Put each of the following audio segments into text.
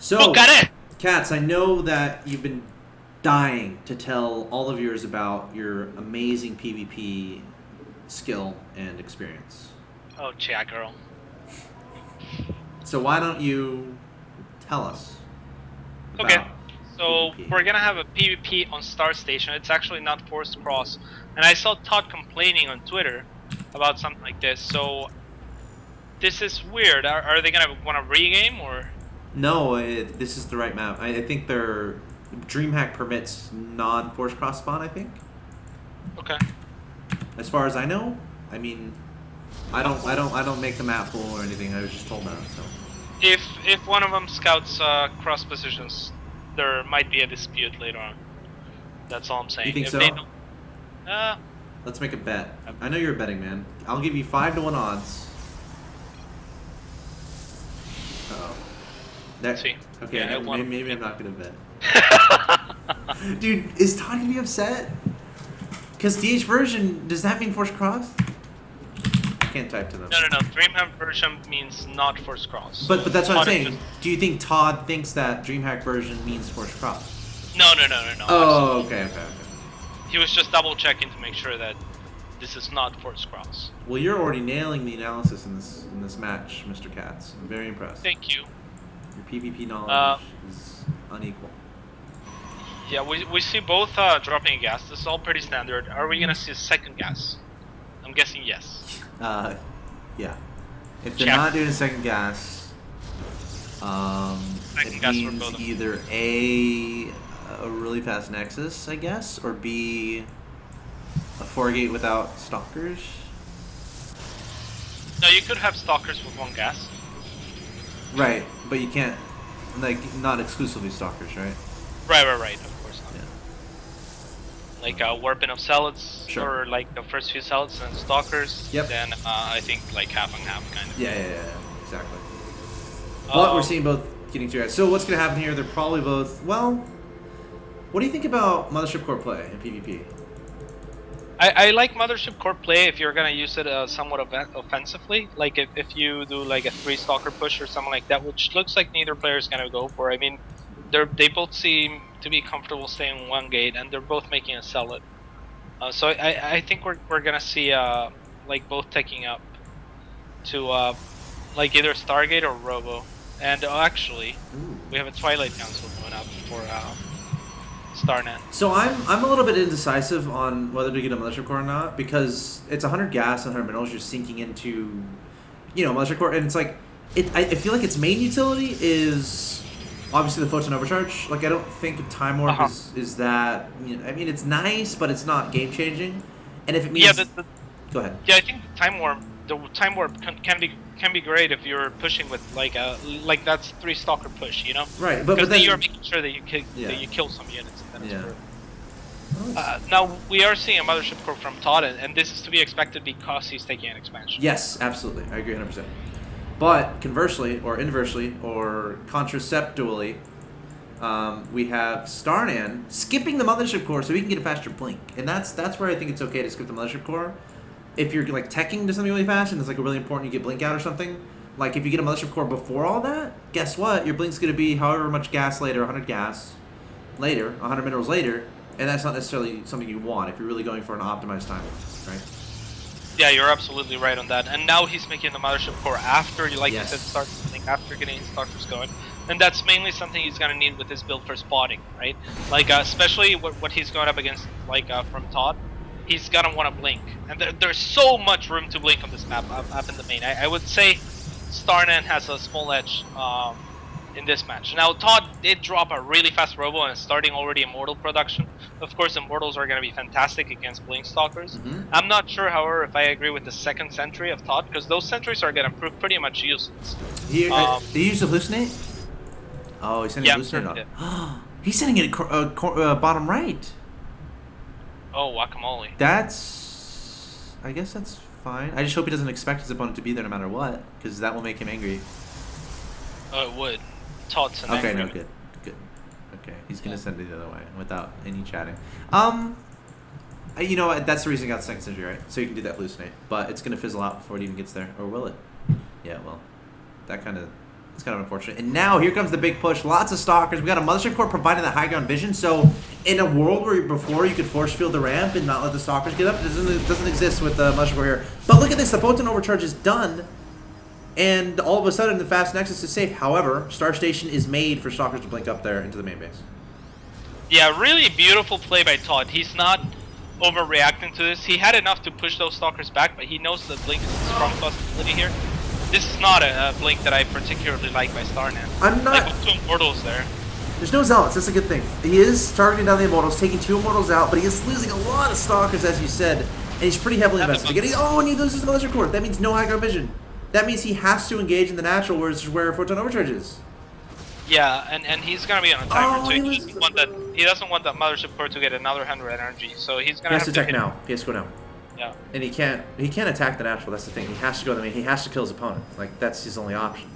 So, ROOTCatZ! Katz, I know that you've been dying to tell all of yours about your amazing PvP skill and experience. Oh, yeah, girl. So why don't you tell us Okay, about so PvP? we're gonna have a PvP on Star Station. It's actually not forced cross. And I saw Todd complaining on Twitter about something like this. So this is weird. Are they gonna want to regame or? No, this is the right map. I think their DreamHack permits non-force cross spawn. I think, Okay. as far as I know. I mean, I don't make the map pool or anything. I was just told that. So If one of them scouts cross positions, there might be a dispute later on. That's all I'm saying. you think if so? They don't, Let's make a bet. I know you're a betting man. I'll give you 5-1 odds. Uh-oh. let's see. Okay, Yeah, maybe I'm not gonna bet. Dude, is Todd gonna be upset? Because DH version, does that mean force cross? I can't type to them. No. DreamHack version means not force cross. But that's what I'm Todd is saying. Do you think Todd thinks that DreamHack version means force cross? No. Oh, okay. He was just double checking to make sure that this is not force cross. Well, you're already nailing the analysis in this match, Mr. Katz. I'm very impressed. Thank you. Your PvP knowledge is unequal. Yeah, we see both dropping a gas. This is all pretty standard. Are we gonna see a second gas? I'm guessing yes. Yeah. If they're Check. not doing a second gas, Second it gas for means both of them. either A, a really fast Nexus, I guess, or B, a 4-gate without stalkers. No, you could have stalkers with one gas. Right, but you can't, like, not exclusively stalkers, right? Right. Of course not. Yeah. Like warping of zealots, Sure. or like the first few zealots and stalkers. Yep. Then I think like half and half kind of. Yeah, exactly. But we're seeing both getting 2 guys. So what's going to happen here? They're probably both, well, what do you think about Mothership Core play in PvP? I like Mothership Core play if you're gonna use it somewhat offensively. Like if you do like a 3 stalker push or something like that, which looks like neither player is gonna go for. I mean, they both seem to be comfortable staying in one gate, and they're both making a zealot. So I think we're gonna see like both taking up to like either Stargate or Robo. And actually, we have a Twilight Council going up for Starnan. So I'm a little bit indecisive on whether to get a Mothership Core or not, because it's 100 gas and 100 minerals you're sinking into, Mothership Core, and it's like, I feel like its main utility is obviously the Photon Overcharge. Like, I don't think Time Warp is that, I mean, it's nice, but it's not game changing. And if it means, go ahead. Yeah, I think the time warp can be great if you're pushing with like that's 3 stalker push, Right, but then then you're making sure that you kill some units. And then Yeah. it's now we are seeing a Mothership Core from Todd, and this is to be expected because he's taking an expansion. Yes, absolutely. I agree 100%. But conversely, or inversely, or contraceptually, we have Starnan skipping the Mothership Core so he can get a faster blink. And that's where I think it's okay to skip the Mothership Core. If you're like teching to something really fast and it's like really important you get blink out or something, like if you get a Mothership Core before all that, guess what? Your blink's going to be however much gas later, 100 gas later, 100 minerals later, and that's not necessarily something you want if you're really going for an optimized timing, right? Yeah, you're absolutely right on that. And now he's making the Mothership Core after, like Yes. you said, start something after getting stalkers going. And that's mainly something he's gonna need with his build for spotting, right? Like especially what he's going up against, like from Todd. He's gonna want to blink, and there's so much room to blink on this map up in the main. I would say Starnan has a small edge in this match. Now Todd did drop a really fast robo and is starting already Immortal production. Of course, Immortals are gonna be fantastic against blink stalkers. Mm-hmm. I'm not sure, however, if I agree with the second sentry of Todd, because those sentries are gonna prove pretty much useless. Did he use the hallucinate? Oh, he's sending hallucinate up. He's sending it bottom right. Oh, guacamole. I guess that's fine. I just hope he doesn't expect his opponent to be there no matter what, because that will make him angry. Oh, it would. Todd's an Okay, angry. no, good. Okay, he's gonna send it the other way without any chatting. You know what? That's the reason I got second century, right? So you can do that hallucinate, but it's gonna fizzle out before it even gets there, or will it? Yeah, well, that kind of It's kind of unfortunate. And now here comes the big push. Lots of stalkers. We got a Mothership Core providing that high ground vision. So in a world where before you could force field the ramp and not let the stalkers get up, it doesn't exist with the Mothership Core here. But look at this. The photon overcharge is done. And all of a sudden the fast nexus is safe. However, Star Station is made for stalkers to blink up there into the main base. Yeah, really beautiful play by Todd. He's not overreacting to this. He had enough to push those stalkers back, but he knows that Blink is a strong possibility here. This is not a Blink that I particularly like by Starnan. I'm not... Like with 2 Immortals there. There's no Zealots, that's a good thing. He is targeting down the Immortals, taking 2 Immortals out, but he is losing a lot of Stalkers, as you said, and he's pretty heavily invested. Oh, and he loses the Mothership Core. That means no high ground vision. That means he has to engage in the natural, where Photon Overcharge is. Yeah, and he's gonna be on a timer, so he doesn't want that Mothership Core to get another 100 energy, so he's gonna have to attack now. He has to go now. Yeah. And he can't attack the natural, that's the thing. He has to go to the main. He has to kill his opponent. Like, that's his only option.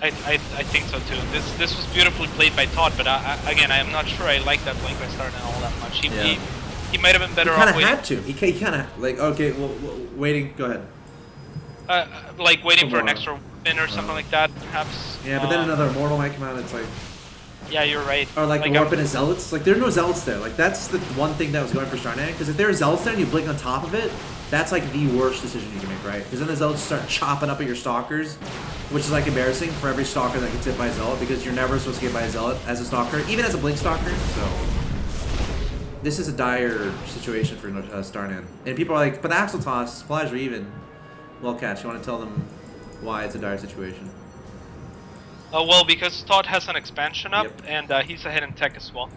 I think so too. This was beautifully played by Todd, but again, I am not sure I like that Blink by Starnan all that much. He might have been better off waiting. He kind of had to. He kind of, like, okay, well, waiting, go ahead. Like waiting for an extra win or something like that, perhaps. Yeah, but then another Immortal might come out, it's like... Yeah, you're right. Or like Warp and Zealots. Like, there are no Zealots there. Like, that's the one thing that was going for Starnan. Because if there are Zealots there and you blink on top of it, that's like the worst decision you can make, right? Because then the Zealots start chopping up at your Stalkers, which is like embarrassing for every Stalker that gets hit by a Zealot, because you're never supposed to get by a Zealot as a Stalker, even as a Blink Stalker, so... This is a dire situation for Starnan. And people are like, but Axeltoss, supplies are even. Well, ROOTCatZ, you want to tell them why it's a dire situation? Well, because Todd has an expansion up, and he's ahead in tech as well.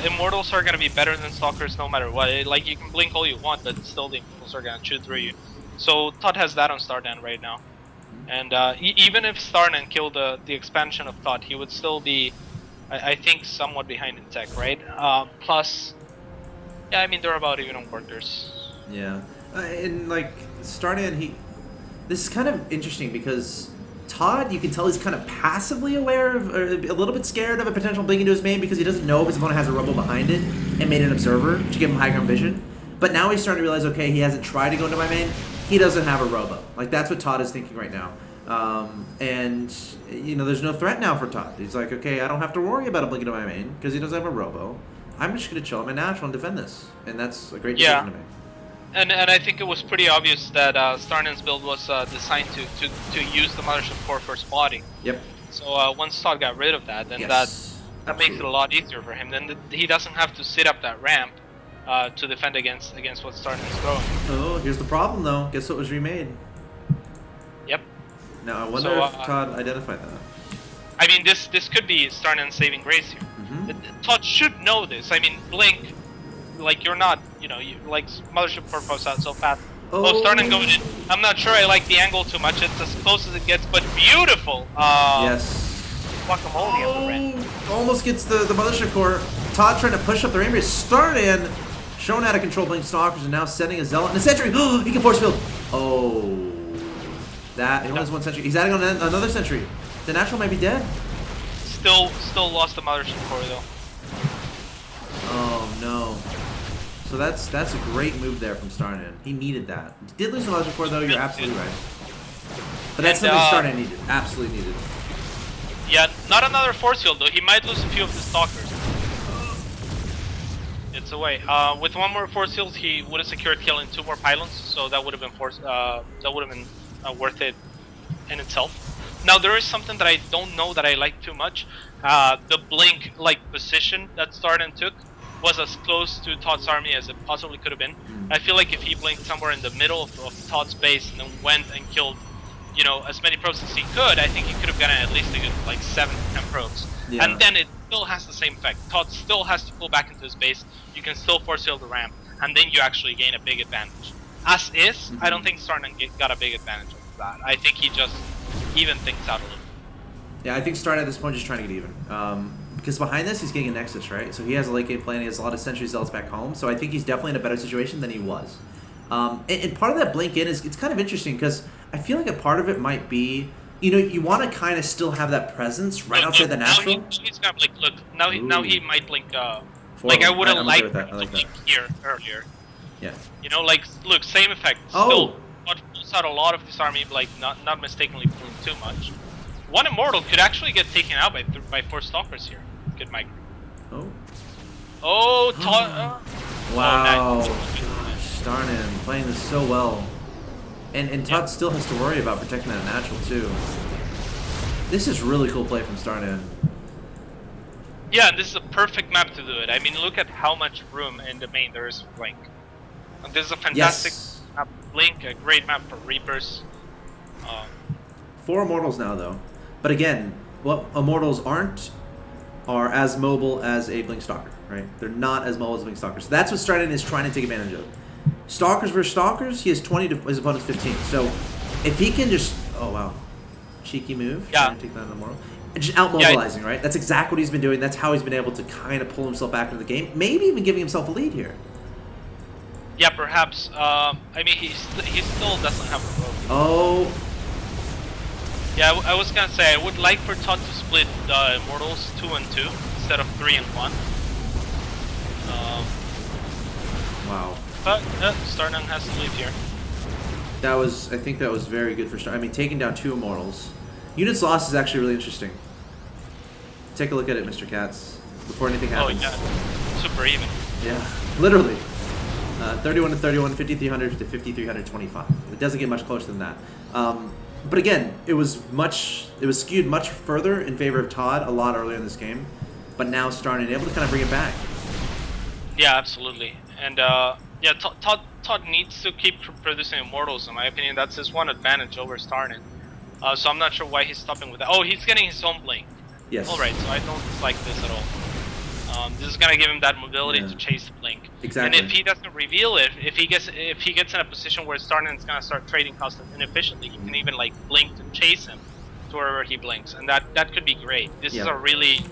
Immortals are going to be better than Stalkers no matter what. Like, you can blink all you want, but still the Immortals are going to chew through you. So Todd has that on Starnan right now. And even if Starnan killed the expansion of Todd, he would still be, I think, somewhat behind in tech, right? Plus, yeah, I mean, they're about even on workers. Yeah. And, like, Starnan, this is kind of interesting because... Todd, you can tell he's kind of passively aware of, or a little bit scared of a potential blink into his main because he doesn't know if his opponent has a Rumble behind it and made an Observer to give him high ground vision. But now he's starting to realize, okay, he hasn't tried to go into my main. He doesn't have a Robo. Like, that's what Todd is thinking right now. And, you know, there's no threat now for Todd. He's like, okay, I don't have to worry about a blink into my main because he doesn't have a Robo. I'm just going to chill on my natural and defend this. And that's a great decision to make. And I think it was pretty obvious that Starnan's build was designed to use the Mothership Core for spotting. Yep. So once Todd got rid of that, then that makes it a lot easier for him. Then he doesn't have to sit up that ramp to defend against what Starnan's throwing. Oh, here's the problem though. Guess what was remade? Yep. Now I wonder if Todd identified that. I mean, this could be Starnan's saving grace here. Todd should know this. I mean, Blink. Like, you're not, you know, like Mothership Core posts out so fast. Oh, Starnan going in. I'm not sure I like the angle too much. It's as close as it gets, but beautiful. Yes. Guacamole on the rim. Almost gets the Mothership Core. Todd trying to push up the range. Starnan shown how to control Blink Stalkers and now sending a Zealot and a Sentry. Oh, he can force field. Oh. That, he only has 1 Sentry. He's adding on another Sentry. The natural might be dead. Still lost the Mothership Core though. Oh no. So that's a great move there from Starnan. He needed that. He did lose the Mothership Core though, you're absolutely right. But that's something Starnan needed. Absolutely needed. Yeah, not another force field though. He might lose a few of the Stalkers. It's away. With 1 more force field, he would have secured killing 2 more pylons, so that would have been worth it in itself. Now there is something that I don't know that I like too much. The Blink position that Starnan took was as close to Todd's army as it possibly could have been. I feel like if he blinked somewhere in the middle of Todd's base and then went and killed, you know, as many probes as he could, I think he could have gotten at least a good 7 to 10 probes. Yeah. And then it still has the same effect. Todd still has to pull back into his base. You can still force field the ramp, and then you actually gain a big advantage. As is, I don't think Starnan got a big advantage of that. I think he just even things out a little. Yeah, I think Starnan at this point is just trying to get even. Because behind this, he's getting a Nexus, right? So he has a late game play and he has a lot of Sentry Zealots back home. So I think he's definitely in a better situation than he was. And part of that blink in is, it's kind of interesting because I feel like a part of it might be, you know, you want to kind of still have that presence right outside the natural. He's got blink. Look, now he might blink. Like I would have liked to blink here earlier. Yeah. You know, like, look, same effect. Still, pulls out a lot of his army, like not mistakenly blink too much. one Immortal could actually get taken out by 4 Stalkers here. Good mic. Oh. Oh, Wow. Oh, nice. Starnan playing this so well. And Todd still has to worry about protecting that natural too. This is really cool play from Starnan. Yeah, this is a perfect map to do it. I mean, look at how much room in the main there is for Blink. And this is a fantastic map for Blink, a great map for Reapers. 4 Immortals now though. But again, what Immortals are as mobile as a Blink Stalker, right? They're not as mobile as a Blink Stalker. So that's what Starnan is trying to take advantage of. Stalkers versus Stalkers, he has 20 to his opponent's 15. So if he can just, oh wow, cheeky move, trying to take that Immortal. Just out-mobilizing, right? That's exactly what he's been doing. That's how he's been able to kind of pull himself back into the game. Maybe even giving himself a lead here. Yeah, perhaps. I mean, he still doesn't have a rope. Oh. Yeah, I was gonna say, I would like for Todd to split the Immortals 2 and 2 instead of 3 and 1. Wow. But Starnan has to leave here. I think that was very good for Starnan. I mean, taking down 2 Immortals. Units lost is actually really interesting. Take a look at it, Mr. Katz, before anything happens. Oh yeah, super even. Yeah, literally. 31 to 31, 5,300 to 5,325. It doesn't get much closer than that. But again, it was skewed much further in favor of Todd a lot earlier in this game. But now Starnan able to kind of bring it back. Yeah, absolutely. And yeah, Todd needs to keep producing Immortals. In my opinion, that's his one advantage over Starnan. So I'm not sure why he's stopping with that. Oh, he's getting his own Blink. Yes. Alright, so I don't like this at all. This is gonna give him that mobility to chase the Blink. Exactly. And if he doesn't reveal it, if he gets in a position where Starnan's gonna start trading costs inefficiently, he can even like blink to chase him to wherever he blinks, and that could be great. This is a really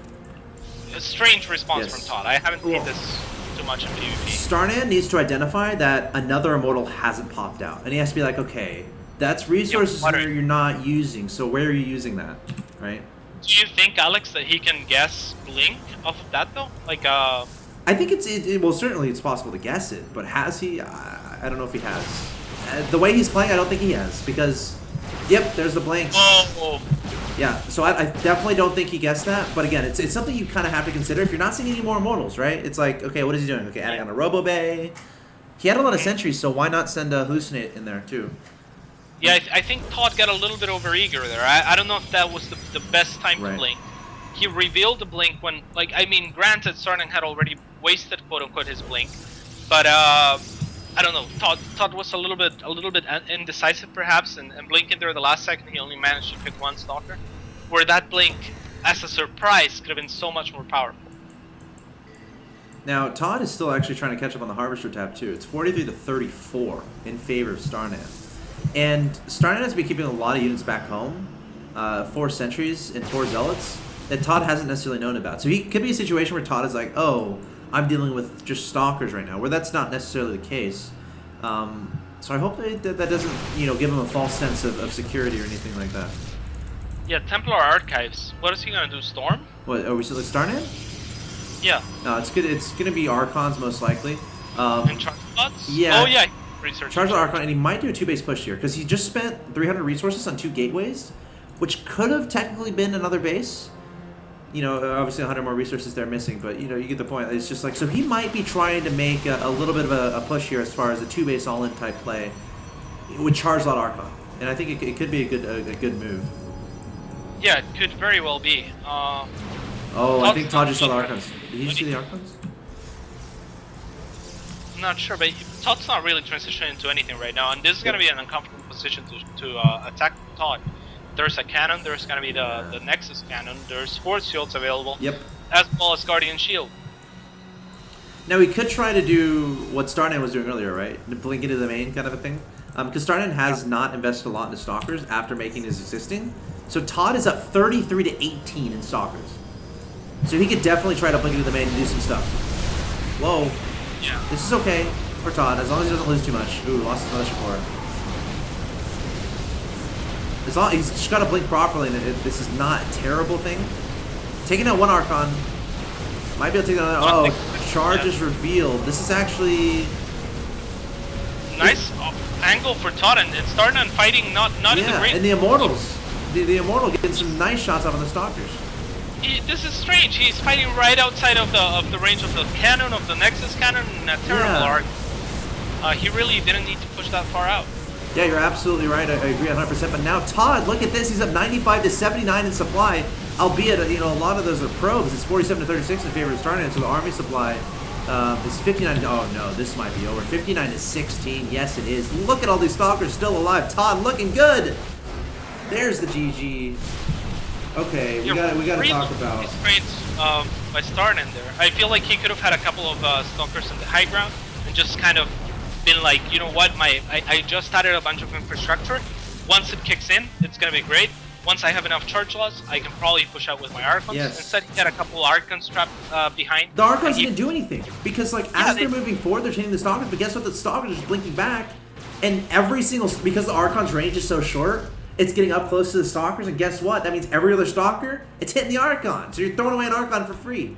strange response from Todd. I haven't seen this too much in PvP. Starnan needs to identify that another Immortal hasn't popped out, and he has to be like, okay, that's resources here you're not using, so where are you using that, right? Do you think, Alex, that he can guess Blink off of that though? Like, I think well, certainly it's possible to guess it, but has he? I don't know if he has. The way he's playing, I don't think he has, because, yep, there's the Blink. Oh. Yeah, so I definitely don't think he guessed that, but again, it's something you kind of have to consider. If you're not seeing any more Immortals, right? It's like, okay, what is he doing? Okay, adding on a Robo Bay. He had a lot of sentries, so why not send a Hallucinate in there too? Yeah, I think Todd got a little bit overeager there. I don't know if that was the best time to blink. He revealed the blink when, like, I mean, granted, Starnan had already wasted, quote unquote, his blink, but I don't know. Todd was a little bit indecisive perhaps, and blinking there the last second, he only managed to pick 1 Stalker, where that blink, as a surprise, could have been so much more powerful. Now, Todd is still actually trying to catch up on the Harvester tab too. It's 43 to 34 in favor of Starnan. And Starnan has been keeping a lot of units back home, 4 sentries and 4 zealots, that Todd hasn't necessarily known about. So he could be a situation where Todd is like, oh, I'm dealing with just stalkers right now, where that's not necessarily the case. So I hope that doesn't, give him a false sense of security or anything like that. Yeah, Templar Archives. What is he gonna do? Storm? What, are we still at Starnan? Yeah. No, it's good. It's gonna be Archons most likely. And Charge Bots? Yeah. Oh yeah. Charge the Archon, and he might do a 2-base push here, because he just spent 300 resources on 2 gateways, which could have technically been another base. Obviously 100 more resources they're missing, but, you get the point. It's just like, so he might be trying to make a little bit of a push here as far as a 2-base all-in type play with Charge Lot Archon, and I think it could be a good move. Yeah, it could very well be. I think Todd just saw the Archons. Did you see the Archons? I'm not sure, but Todd's not really transitioning into anything right now, and this is going to be an uncomfortable position to attack Todd. There's a cannon, there's going to be the Nexus cannon, there's Force Shields available, as well as Guardian Shield. Now, we could try to do what Starnan was doing earlier, right? Blink into the main kind of a thing. Because Starnan has not invested a lot into Stalkers after making his existing. So Todd is up 33 to 18 in Stalkers. So he could definitely try to blink into the main and do some stuff. Whoa. Yeah. This is okay for Todd, as long as he doesn't lose too much. Ooh, lost his Mothership Core. As long he's just got to blink properly, and this is not a terrible thing. Taking out 1 Archon. Might be able to take another. Oh, charge is revealed. This is actually nice angle for Todd, and Starnan fighting not in the great. And the Immortals. the Immortal getting some nice shots out on the Stalkers. This is strange. He's fighting right outside of the range of the cannon, of the Nexus cannon, and a terrible arc. He really didn't need to push that far out. Yeah, you're absolutely right. I agree 100%. But now Todd, look at this. He's up 95 to 79 in supply. Albeit, a lot of those are probes. It's 47 to 36 in favor of Starnan. So the army supply is 59. Oh no, this might be over. 59 to 16. Yes, it is. Look at all these Stalkers still alive. Todd looking good. There's the GG. Okay, we gotta talk about. Great by Starnan there. I feel like he could have had a couple of Stalkers in the high ground and just kind of been like, you know what, I just started a bunch of infrastructure. Once it kicks in, it's gonna be great. Once I have enough charge loss, I can probably push out with my Archons. Yes. Instead, he had a couple Archons trapped behind. The Archons didn't do anything because, like, as they're moving forward, they're hitting the Stalkers. But guess what? The Stalkers are just blinking back, and every single because the Archon's range is so short, it's getting up close to the Stalkers. And guess what? That means every other Stalker, it's hitting the Archon. So you're throwing away an Archon for free.